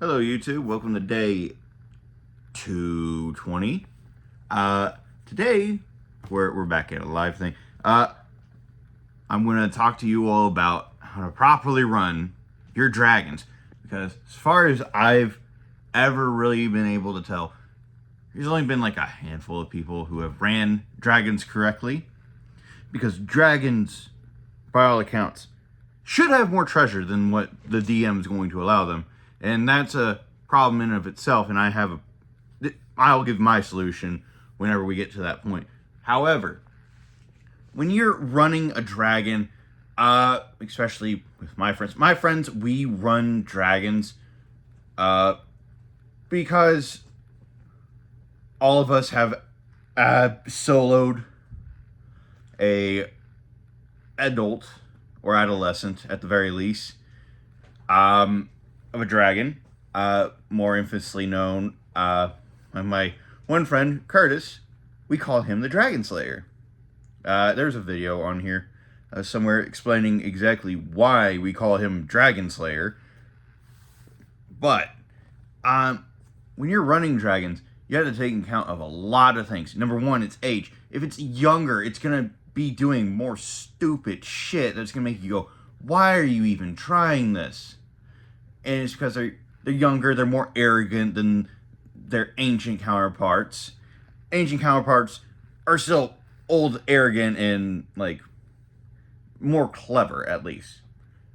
Hello YouTube, welcome to day 220. Today, we're back at a live thing. I'm going to talk to you all about how to properly run your dragons. Because as far as I've ever really been able to tell, there's only been like a handful of people who have ran dragons correctly. Because dragons, by all accounts, should have more treasure than what the DM is going to allow them. And that's a problem in and of itself, and I'll give my solution whenever we get to that point. However, when you're running a dragon, especially with my friends, we run dragons because all of us have soloed a adult or adolescent at the very least of a dragon, more infamously known by my one friend Curtis. We call him the Dragon Slayer. There's a video on here somewhere explaining exactly why we call him Dragon Slayer. But when you're running dragons, you have to take account of a lot of things. Number one, it's age. If it's younger, it's gonna be doing more stupid shit that's gonna make you go, why are you even trying this? And it's because they're younger, they're more arrogant than their ancient counterparts. Ancient counterparts are still old, arrogant, and like more clever at least.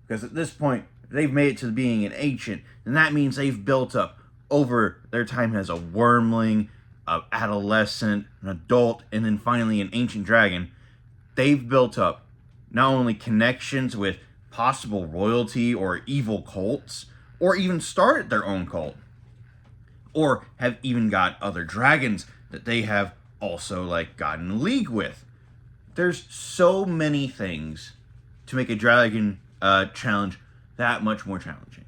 Because at this point, they've made it to being an ancient, and that means they've built up over their time as a wormling, an adolescent, an adult, and then finally an ancient dragon. They've built up not only connections with possible royalty or evil cults, or even started their own cult, or have even got other dragons that they have also like gotten in league with. There's so many things to make a dragon challenge that much more challenging.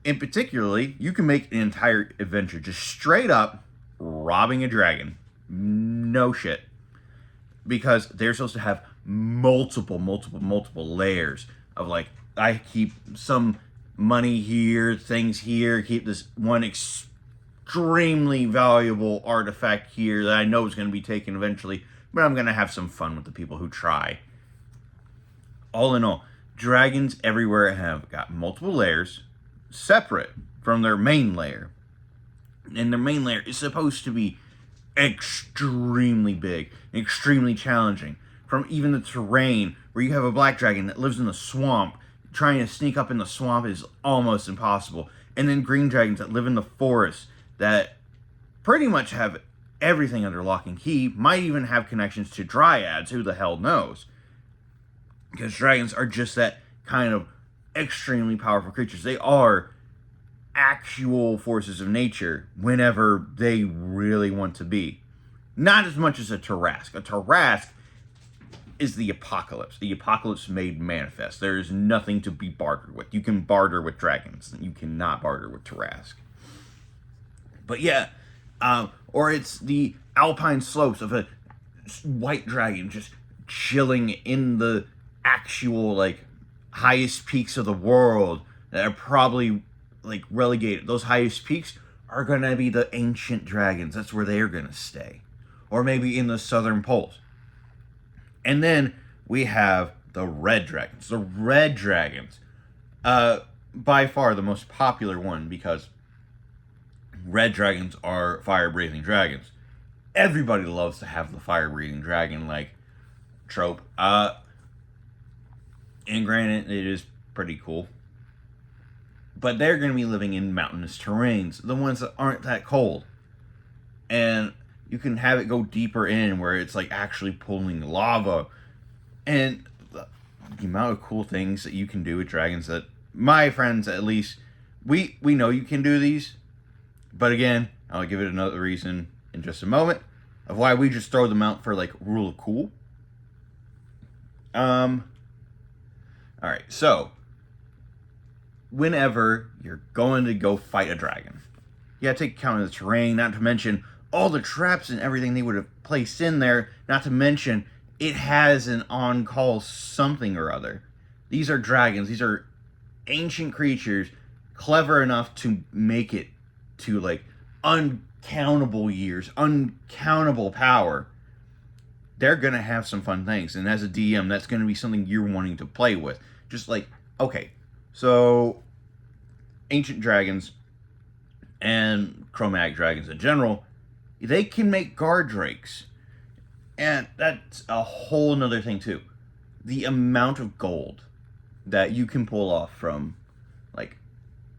In particularly, you can make an entire adventure just straight up robbing a dragon. No shit. Because they're supposed to have multiple layers of like, I keep some money here, things here, keep this one extremely valuable artifact here that I know is going to be taken eventually, but I'm going to have some fun with the people who try. All in all, dragons everywhere have got multiple layers, separate from their main layer. And their main layer is supposed to be extremely big, extremely challenging. From even the terrain, where you have a black dragon that lives in the swamp, trying to sneak up in the swamp is almost impossible. And then green dragons that live in the forest that pretty much have everything under lock and key, might even have connections to dryads, who the hell knows. Because dragons are just that kind of extremely powerful creatures. They are actual forces of nature whenever they really want to be. Not as much as a Tarrasque. A Tarrasque is the apocalypse. The apocalypse made manifest. There is nothing to be bartered with. You can barter with dragons. You cannot barter with Tarrasque. But yeah, or it's the alpine slopes of a white dragon just chilling in the actual like highest peaks of the world that are probably like relegated. Those highest peaks are going to be the ancient dragons. That's where they're going to stay. Or maybe in the southern poles. And then we have the red dragons. The red dragons, by far the most popular one, because red dragons are fire-breathing dragons. Everybody loves to have the fire-breathing dragon like trope. And granted, it is pretty cool. But they're going to be living in mountainous terrains, the ones that aren't that cold. And you can have it go deeper in where it's like actually pulling lava. And the amount of cool things that you can do with dragons that my friends, at least, we know you can do these. But again, I'll give it another reason in just a moment of why we just throw them out for like rule of cool. Alright, so whenever you're going to go fight a dragon, you gotta take account of the terrain, not to mention all the traps and everything they would have placed in there, not to mention it has an on-call something or other. These are dragons. These are ancient creatures clever enough to make it to like uncountable years, uncountable power, they're gonna have some fun things. And as a DM, that's gonna be something you're wanting to play with. Just like, okay, so ancient dragons and chromatic dragons in general, they can make guard drakes. And that's a whole nother thing too. The amount of gold that you can pull off from like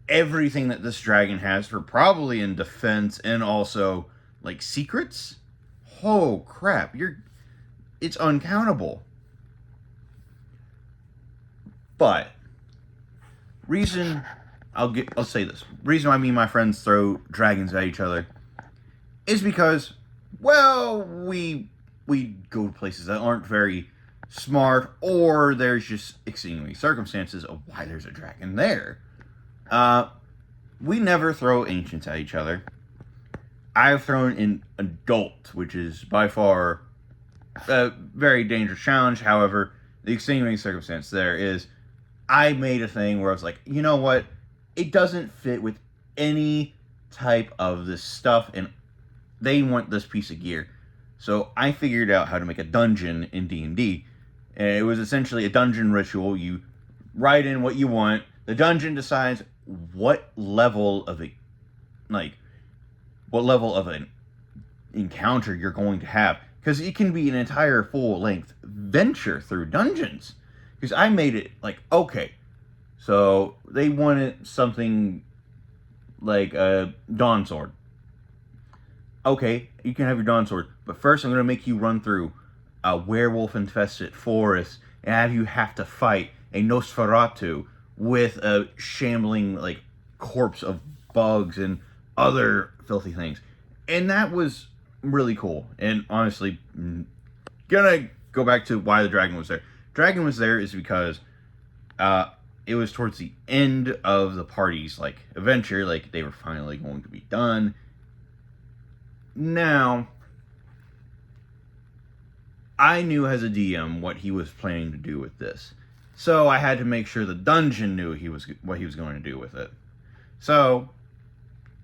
everything that this dragon has for probably in defense and also like secrets. Oh crap, it's uncountable. But I'll say this. Reason why me and my friends throw dragons at each other is because, well, we go to places that aren't very smart, or there's just extenuating circumstances of why there's a dragon there. We never throw ancients at each other. I've thrown an adult, which is by far a very dangerous challenge. However, the extenuating circumstance there is I made a thing where I was like, you know what? It doesn't fit with any type of this stuff, and they want this piece of gear. So I figured out how to make a dungeon in D&D. And it was essentially a dungeon ritual. You write in what you want. The dungeon decides what level of an encounter you're going to have. Because it can be an entire full-length venture through dungeons. Because I made it like, okay, so they wanted something like a dawn sword. Okay, you can have your dawn sword, but first I'm going to make you run through a werewolf-infested forest and have to fight a Nosferatu with a shambling like corpse of bugs and other filthy things. And that was really cool. And honestly, gonna go back to why the dragon was there. Dragon was there is because it was towards the end of the party's like adventure, like they were finally going to be done. Now, I knew as a DM what he was planning to do with this. So I had to make sure the dungeon knew what he was going to do with it. So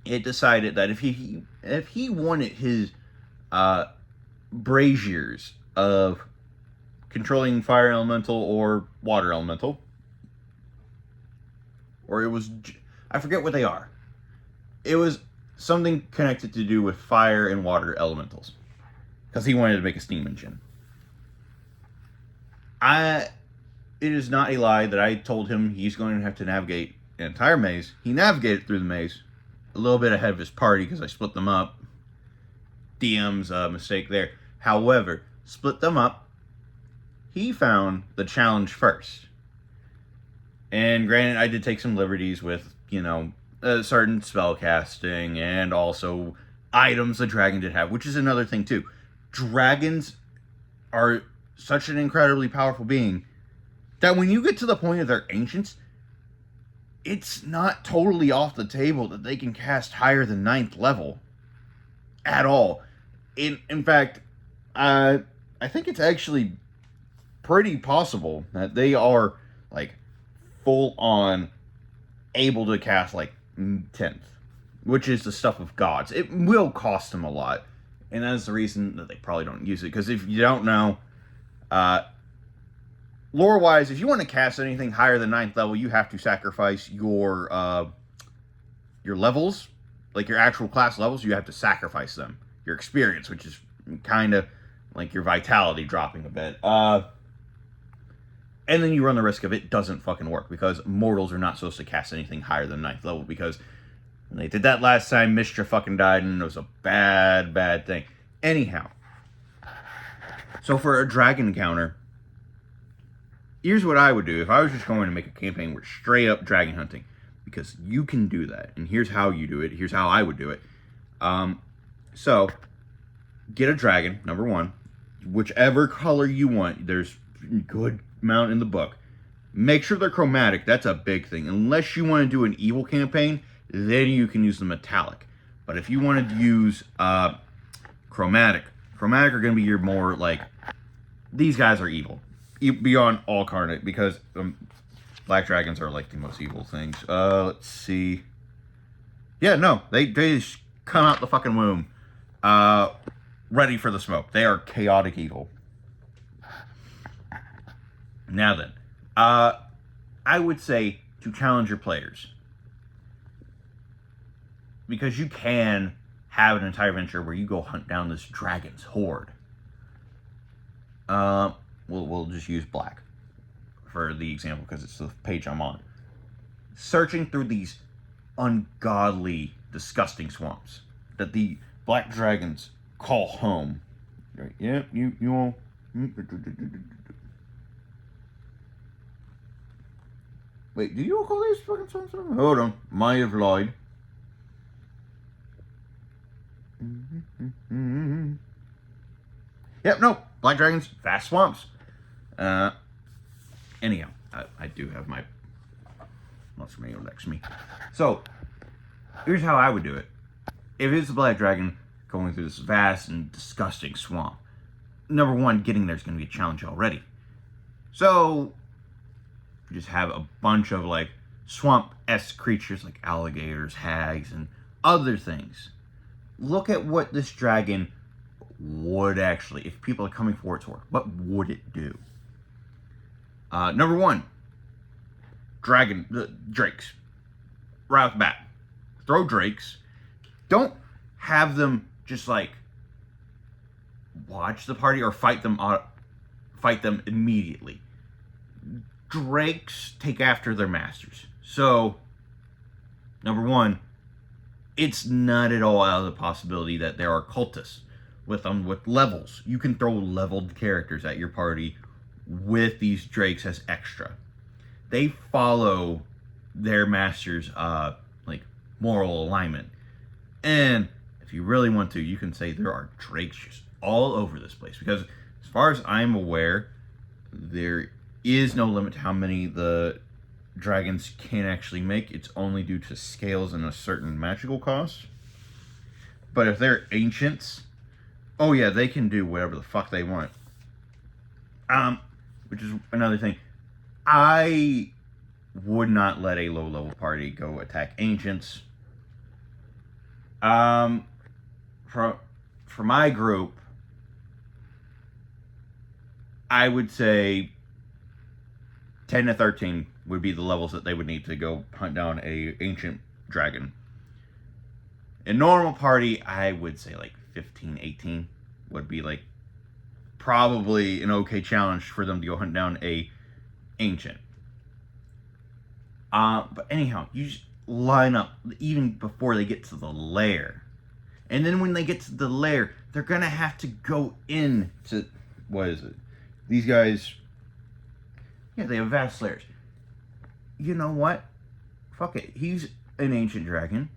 it decided that if he wanted his braziers of controlling fire elemental or water elemental, or I forget what they are. It was something connected to do with fire and water elementals, because he wanted to make a steam engine. It is not a lie that I told him he's going to have to navigate an entire maze. He navigated through the maze a little bit ahead of his party because I split them up. DM's mistake there. However, split them up. He found the challenge first. And granted, I did take some liberties with, certain spell casting and also items the dragon did have, which is another thing too. Dragons are such an incredibly powerful being that when you get to the point of their ancients, it's not totally off the table that they can cast higher than 9th level at all. In fact, I think it's actually pretty possible that they are like full on able to cast like 10th, which is the stuff of gods. It will cost them a lot, and that's the reason that they probably don't use it. Because if you don't know, lore wise, if you want to cast anything higher than 9th level, you have to sacrifice your levels, like your actual class levels. You have to sacrifice them. Your experience, which is kind of like your vitality dropping a bit. And then you run the risk of it doesn't fucking work, because mortals are not supposed to cast anything higher than 9th level, because when they did that last time, Mistra fucking died, and it was a bad, bad thing. Anyhow, so for a dragon encounter, here's what I would do if I was just going to make a campaign where straight up dragon hunting, because you can do that, and here's how you do it. Here's how I would do it. So get a dragon, number one, whichever color you want. There's a good amount in the book. Make sure they're chromatic. That's a big thing. Unless you want to do an evil campaign, then you can use the metallic. But if you wanted to use chromatic are going to be your more like, these guys are evil beyond all carnate, because Black dragons are like the most evil things. Let's see. Yeah, no, they just come out the fucking womb, ready for the smoke. They are chaotic evil. Now then, I would say to challenge your players, because you can have an entire adventure where you go hunt down this dragon's horde. We'll just use black for the example because it's the page I'm on. Searching through these ungodly, disgusting swamps that the black dragons call home. Yeah, you all. Wait, do you all call these fucking swamps? Hold on, might have lied. Yep, no, black dragons, vast swamps. Anyhow, I do have my lots of mail next to me. So, here's how I would do it. If it's a black dragon going through this vast and disgusting swamp, number one, getting there is going to be a challenge already. So, you just have a bunch of like swamp-esque creatures like alligators, hags, and other things. Look at what this dragon would actually, if people are coming for its horde, what would it do? Number one, drakes. Right off the bat. Throw drakes. Don't have them just like watch the party or fight them immediately. Drakes take after their masters. So, number one, it's not at all out of the possibility that there are cultists with levels. You can throw leveled characters at your party with these drakes as extra. They follow their master's like moral alignment. And if you really want to, you can say there are drakes just all over this place. Because as far as I'm aware, there is no limit to how many the dragons can actually make. It's only due to scales and a certain magical cost. But if they're ancients, oh yeah, they can do whatever the fuck they want. Which is another thing. I would not let a low-level party go attack ancients. For my group, I would say 10 to 13 would be the levels that they would need to go hunt down a ancient dragon. In normal party, I would say like 15, 18 would be like probably an okay challenge for them to go hunt down a ancient. But anyhow, you just line up even before they get to the lair. And then when they get to the lair, they're gonna have to go in to, what is it? These guys, yeah, they have vast lairs. You know what? Fuck it. He's an ancient dragon.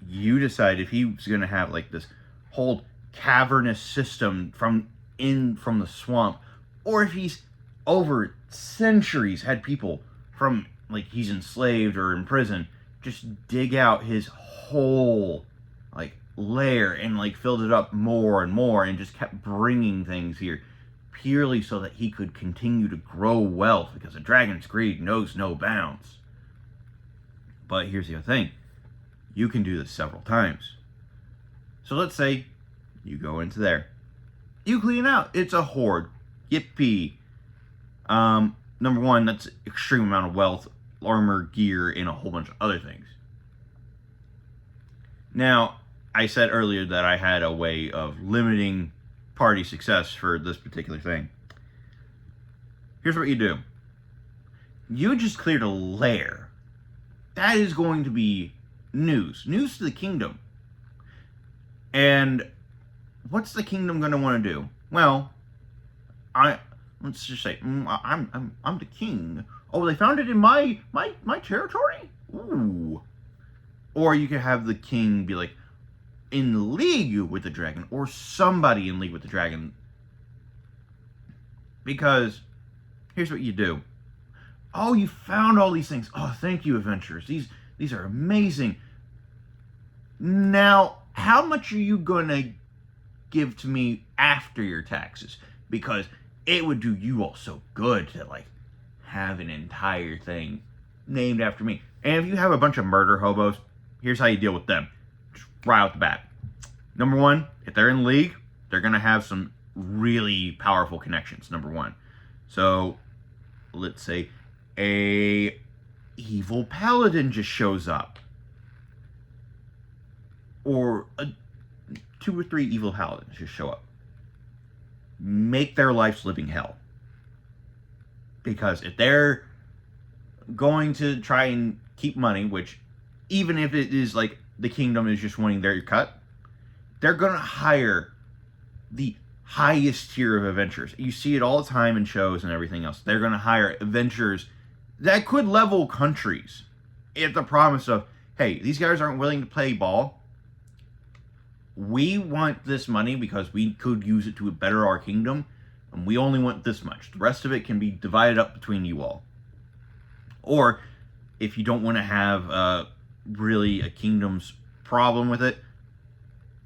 You decide if he's gonna have like this whole cavernous system from the swamp, or if he's over centuries had people from like he's enslaved or in prison just dig out his whole like lair and like filled it up more and more and just kept bringing things here purely so that he could continue to grow wealth, because a dragon's greed knows no bounds. But here's the other thing. You can do this several times. So let's say you go into there. You clean out. It's a horde. Yippee. Number one, that's extreme amount of wealth, armor, gear, and a whole bunch of other things. Now, I said earlier that I had a way of limiting party success for this particular thing. Here's what you do. You just cleared a lair. That is going to be news. News to the kingdom. And what's the kingdom going to want to do? Well, let's just say I'm the king. Oh, they found it in my territory? Ooh. Or you could have the king be like in league with the dragon, or somebody in league with the dragon. Because here's what you do. Oh, you found all these things. Oh, thank you, adventurers. These are amazing. Now, how much are you going to give to me after your taxes? Because it would do you all so good to like have an entire thing named after me. And if you have a bunch of murder hobos, here's how you deal with them. Just right off the bat. Number one, if they're in league, they're going to have some really powerful connections, number one. So, let's say a evil paladin just shows up. Or 2 or 3 evil paladins just show up. Make their lives living hell. Because if they're going to try and keep money, which even if it is like the kingdom is just wanting their cut, they're going to hire the highest tier of adventurers. You see it all the time in shows and everything else. They're going to hire adventurers that could level countries at the promise of, hey, these guys aren't willing to play ball. We want this money because we could use it to better our kingdom, and we only want this much. The rest of it can be divided up between you all. Or, if you don't want to have really a kingdom's problem with it,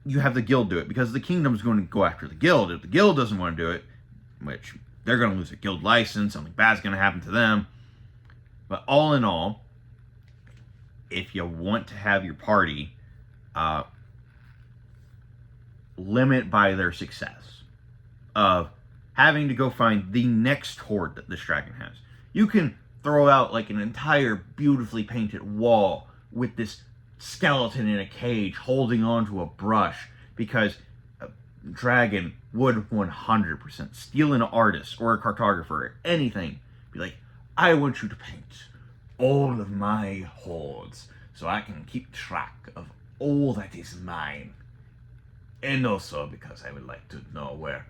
you have the guild do it, because the kingdom's going to go after the guild. If the guild doesn't want to do it, which they're going to lose a guild license, something bad's going to happen to them. But all in all, if you want to have your party limit by their success of having to go find the next horde that this dragon has, you can throw out like an entire beautifully painted wall with this skeleton in a cage holding onto a brush, because a dragon would 100% steal an artist or a cartographer or anything, be like, I want you to paint all of my hordes so I can keep track of all that is mine, and also because I would like to know where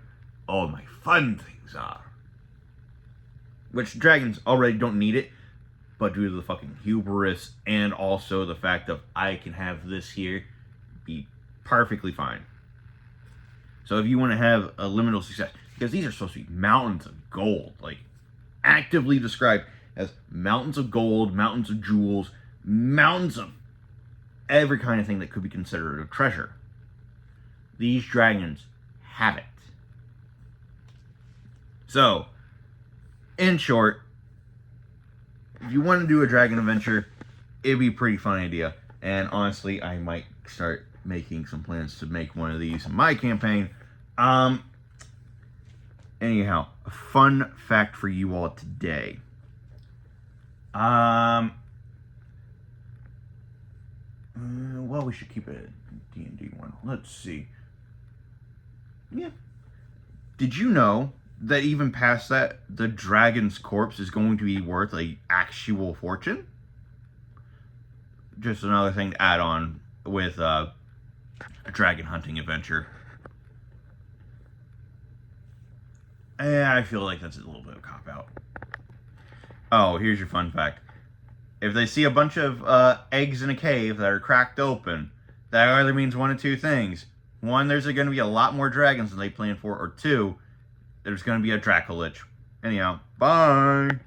all my fun things are. Which dragons already don't need it, but due to the fucking hubris and also the fact of I can have this here, be perfectly fine. So if you want to have a liminal success, because these are supposed to be mountains of gold, like actively described as mountains of gold, mountains of jewels, mountains of every kind of thing that could be considered a treasure. These dragons have it. So, in short, if you want to do a dragon adventure, it'd be a pretty fun idea. And honestly, I might start making some plans to make one of these in my campaign. Anyhow, a fun fact for you all today. Well, we should keep it a D&D one. Let's see. Yeah. Did you know that even past that, the dragon's corpse is going to be worth an actual fortune? Just another thing to add on with a dragon hunting adventure. And I feel like that's a little bit of a cop-out. Oh, here's your fun fact. If they see a bunch of eggs in a cave that are cracked open, that either means one of two things. One, there's going to be a lot more dragons than they planned for, or two, there's going to be a Dracolich. Anyhow, bye!